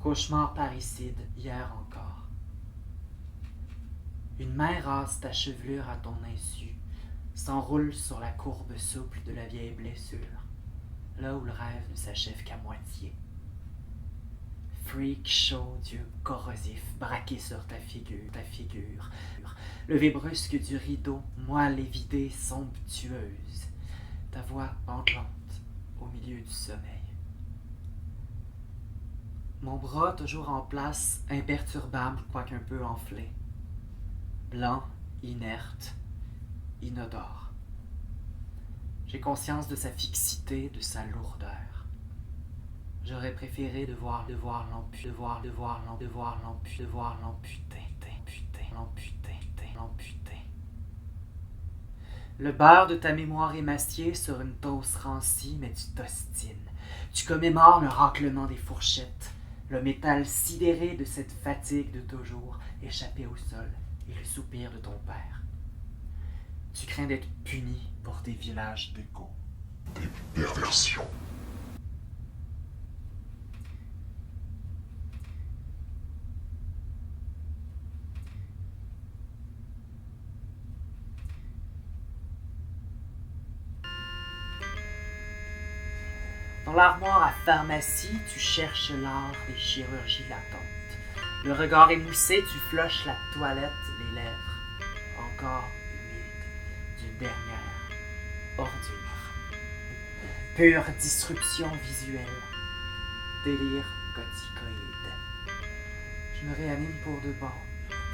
Cauchemar parricide, hier encore. Une main rase ta chevelure à ton insu, s'enroule sur la courbe souple de la vieille blessure, là où le rêve ne s'achève qu'à moitié. Freak show, Dieu corrosif, braqué sur ta figure. Levé brusque du rideau, moelle évidée, somptueuse. Ta voix entrante au milieu du sommeil. Mon bras toujours en place, imperturbable, quoique un peu enflé. Blanc, inerte, inodore. J'ai conscience de sa fixité, de sa lourdeur. J'aurais préféré devoir l'amputer. Le beurre de ta mémoire émaciée sur une toast rancie, mais tu t'ostines. Tu commémores le raclement des fourchettes, le métal sidéré de cette fatigue de toujours échappée au sol et le soupir de ton père. Tu crains d'être puni pour tes villages d'écho. Des perversions. Dans l'armoire à pharmacie, tu cherches l'art des chirurgies latentes. Le regard émoussé, tu floches la toilette, les lèvres encore humides d'une dernière ordure. Pure disruption visuelle, délire corticoïde. Je me réanime pour de bon.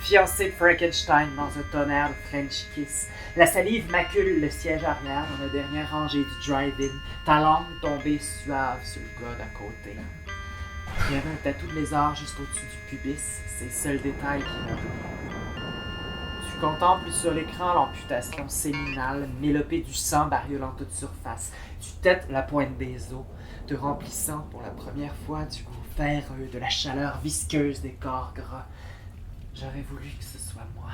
Fiancé de Frankenstein dans un tonnerre de French kiss. La salive macule le siège arrière dans la dernière rangée du drive-in. Ta langue tombée suave sur le gars d'à côté. Il y avait un tatou de lézard juste au-dessus du pubis. C'est le seul détail qui m'a donné. Tu contemples sur l'écran l'amputation séminale, mélopée du sang bariolent toute surface. Tu têtes la pointe des os, te remplissant pour la première fois du goût ferreux, de la chaleur visqueuse des corps gras. J'aurais voulu que ce soit moi.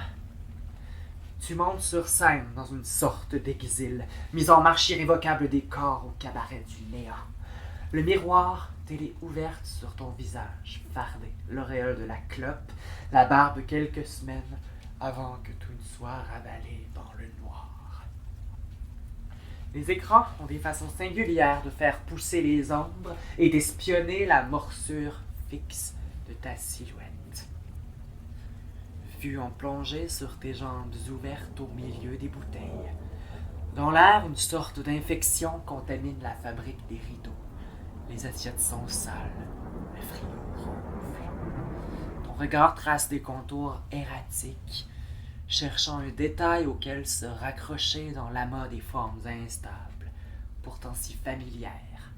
Tu montes sur scène dans une sorte d'exil, mise en marche irrévocable des corps au cabaret du néant. Le miroir, télé ouverte sur ton visage, fardé, l'auréole de la clope, la barbe quelques semaines avant que tout ne soit ravalé dans le noir. Les écrans ont des façons singulières de faire pousser les ombres et d'espionner la morsure fixe de ta silhouette. Vue en plongée sur tes jambes ouvertes au milieu des bouteilles. Dans l'air, une sorte d'infection contamine la fabrique des rideaux. Les assiettes sont sales, le frigo ronfle. Ton regard trace des contours erratiques, cherchant un détail auquel se raccrocher dans l'amas des formes instables, pourtant si familières.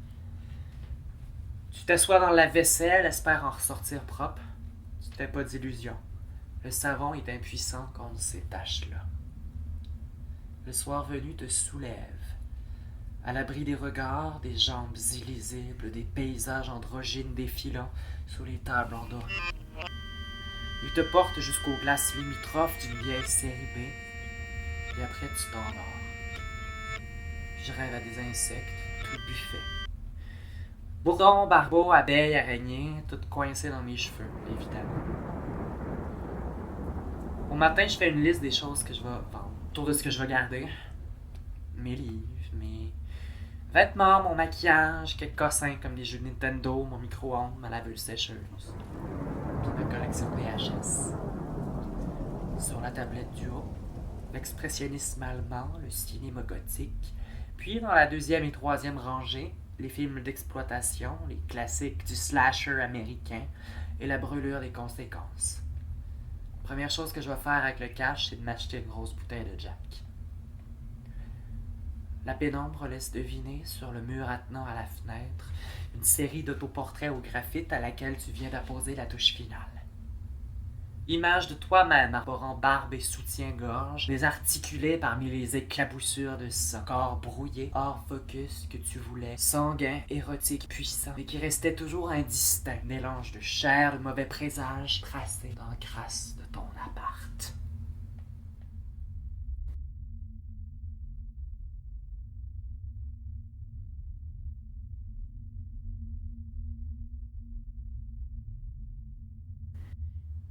Tu t'assois dans la vaisselle, espères en ressortir propre. Tu t'es pas d'illusion. Le savon est impuissant contre ces taches-là. Le soir venu te soulève, à l'abri des regards, des jambes illisibles, des paysages androgynes défilant sous les tables endormies. Il te porte jusqu'aux glaces limitrophes d'une vieille série B, et après tu t'endors. Je rêve à des insectes, tout buffet. Bourdons, barbeaux, abeilles, araignées, toutes coincées dans mes cheveux, évidemment. Au matin, je fais une liste des choses que je vais vendre, autour de ce que je vais garder. Mes livres, mes vêtements, mon maquillage, quelques cossins comme des jeux de Nintendo, mon micro-ondes, ma laveuse sécheuse. Puis ma collection VHS. Sur la tablette du haut, l'expressionnisme allemand, le cinéma gothique. Puis dans la deuxième et troisième rangée, les films d'exploitation, les classiques du slasher américain et la brûlure des conséquences. Première chose que je vais faire avec le cash, c'est de m'acheter une grosse bouteille de Jack. La pénombre laisse deviner, sur le mur attenant à la fenêtre, une série d'autoportraits au graphite à laquelle tu viens d'apposer la touche finale. Image de toi-même arborant barbe et soutien-gorge, désarticulé parmi les éclaboussures de sang, corps brouillé, hors focus que tu voulais, sanguin, érotique, puissant, mais qui restait toujours indistinct, mélange de chair, de mauvais présages, tracé dans la crasse de ton appart.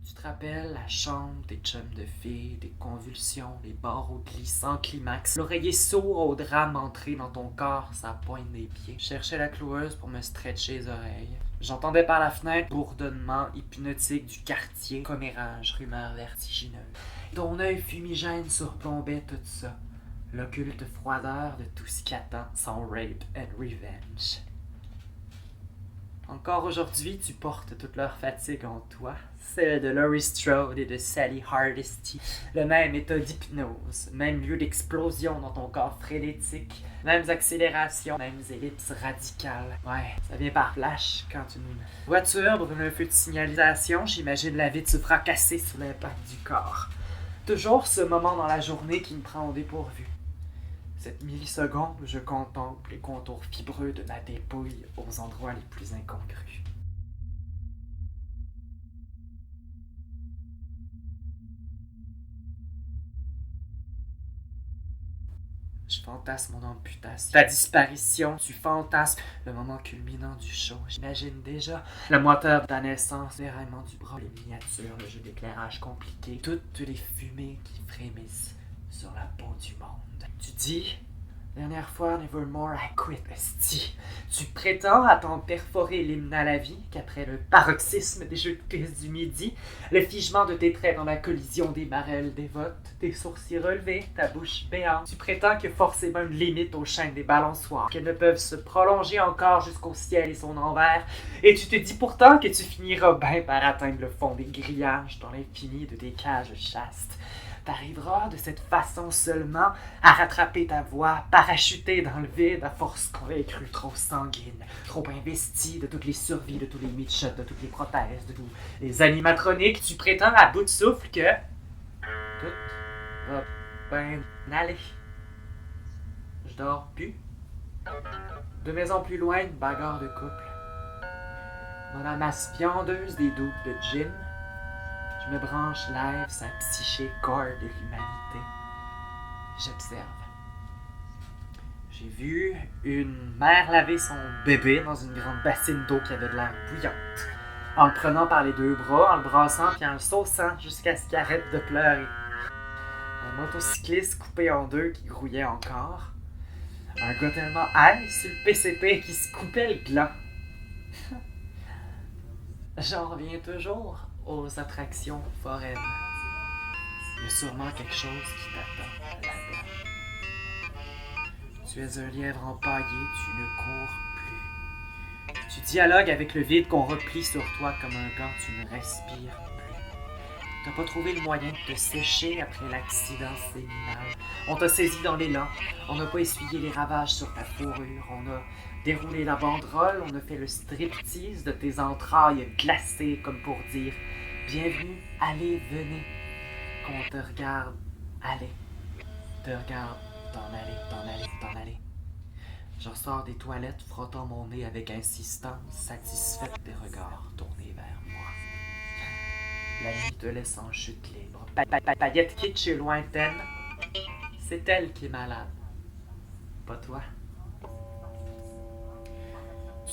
Tu te rappelles la chambre des chums de filles, des convulsions, les barreaux glissants climax, l'oreiller sourd au drame entré dans ton corps, sa pointe des pieds. Je cherchais la cloueuse pour me stretcher les oreilles. J'entendais par la fenêtre bourdonnement hypnotique du quartier, commérage, rumeurs vertigineuses. Ton œil fumigène surplombait tout ça. L'occulte froideur de tout ce qui attend son rape and revenge. Encore aujourd'hui, tu portes toute leur fatigue en toi, celle de Laurie Strode et de Sally Hardesty. Le même état d'hypnose, même lieu d'explosion dans ton corps frénétique, mêmes accélérations, mêmes ellipses radicales. Ouais, ça vient par flash quand une voiture brûle un feu de signalisation, j'imagine la vie de se fracasser sous l'impact du corps. Toujours ce moment dans la journée qui me prend au dépourvu. Cette milliseconde où je contemple les contours fibreux de ma dépouille aux endroits les plus incongrus. Je fantasme mon amputation, ta disparition, tu fantasmes le moment culminant du show. J'imagine déjà la moiteur de ta naissance, l'éraillement du bras, les miniatures, le jeu d'éclairage compliqué, toutes les fumées qui frémissent sur la peau du monde. Tu dis, dernière fois, nevermore I quit, esti. Tu prétends à t'en perforer l'hymne à la vie qu'après le paroxysme des jeux de piste du midi, le figement de tes traits dans la collision des marelles dévotes, tes sourcils relevés, ta bouche béante. Tu prétends qu'il y a forcément une limite aux chaînes des balançoires, qu'elles ne peuvent se prolonger encore jusqu'au ciel et son envers, et tu te dis pourtant que tu finiras bien par atteindre le fond des grillages dans l'infini de tes cages chastes. T'arriveras de cette façon seulement à rattraper ta voix, parachutée dans le vide à force convaincue trop sanguine, trop investie de toutes les survies, de tous les midshot, de toutes les prothèses, de tous les animatroniques. Tu prétends à bout de souffle que tout va bien aller. Je dors plus. 2 maisons plus loin, une bagarre de couple. Dans la masse fiondeuse des doutes de gin, je me branche live sa psyché corps de l'humanité. J'observe. J'ai vu une mère laver son bébé dans une grande bassine d'eau qui avait de l'air bouillante. En le prenant par les 2 bras, en le brassant puis en le sauçant jusqu'à ce qu'il arrête de pleurer. Un motocycliste coupé en 2 qui grouillait encore. Un gars tellement high sur le PCP qui se coupait le gland. J'en reviens toujours aux attractions foraines. Il y a sûrement quelque chose qui t'attend là-bas. Tu es un lièvre empaillé, tu ne cours plus. Tu dialogues avec le vide qu'on replie sur toi comme un gant, tu ne respires plus. T'as pas trouvé le moyen de te sécher après l'accident séminal. On t'a saisi dans l'élan, on n'a pas essuyé les ravages sur ta fourrure, on a déroulé la banderole, on a fait le striptease de tes entrailles glacées comme pour dire « Bienvenue, allez, venez ». Qu'on te regarde aller, te regarde t'en aller, t'en aller, t'en aller. Je ressors des toilettes frottant mon nez avec insistance, satisfaite des regards tournés vers moi. La nuit te laisse en chute libre. Paillette kitsch et lointaine, c'est elle qui est malade, pas toi.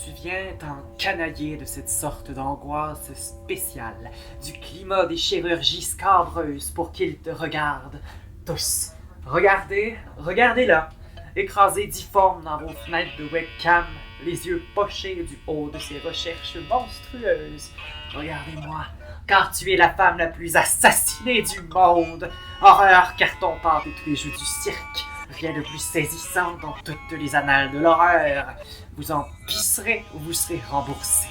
Tu viens t'encanailler de cette sorte d'angoisse spéciale, du climat des chirurgies scabreuses pour qu'ils te regardent tous. Regardez, regardez-là, écrasés difformes dans vos fenêtres de webcam, les yeux pochés du haut de ces recherches monstrueuses. Regardez-moi, car tu es la femme la plus assassinée du monde. Horreur, carton-pâte et tous les jeux du cirque. Rien de plus saisissant dans toutes les annales de l'horreur. Vous en pisserez ou vous serez remboursé.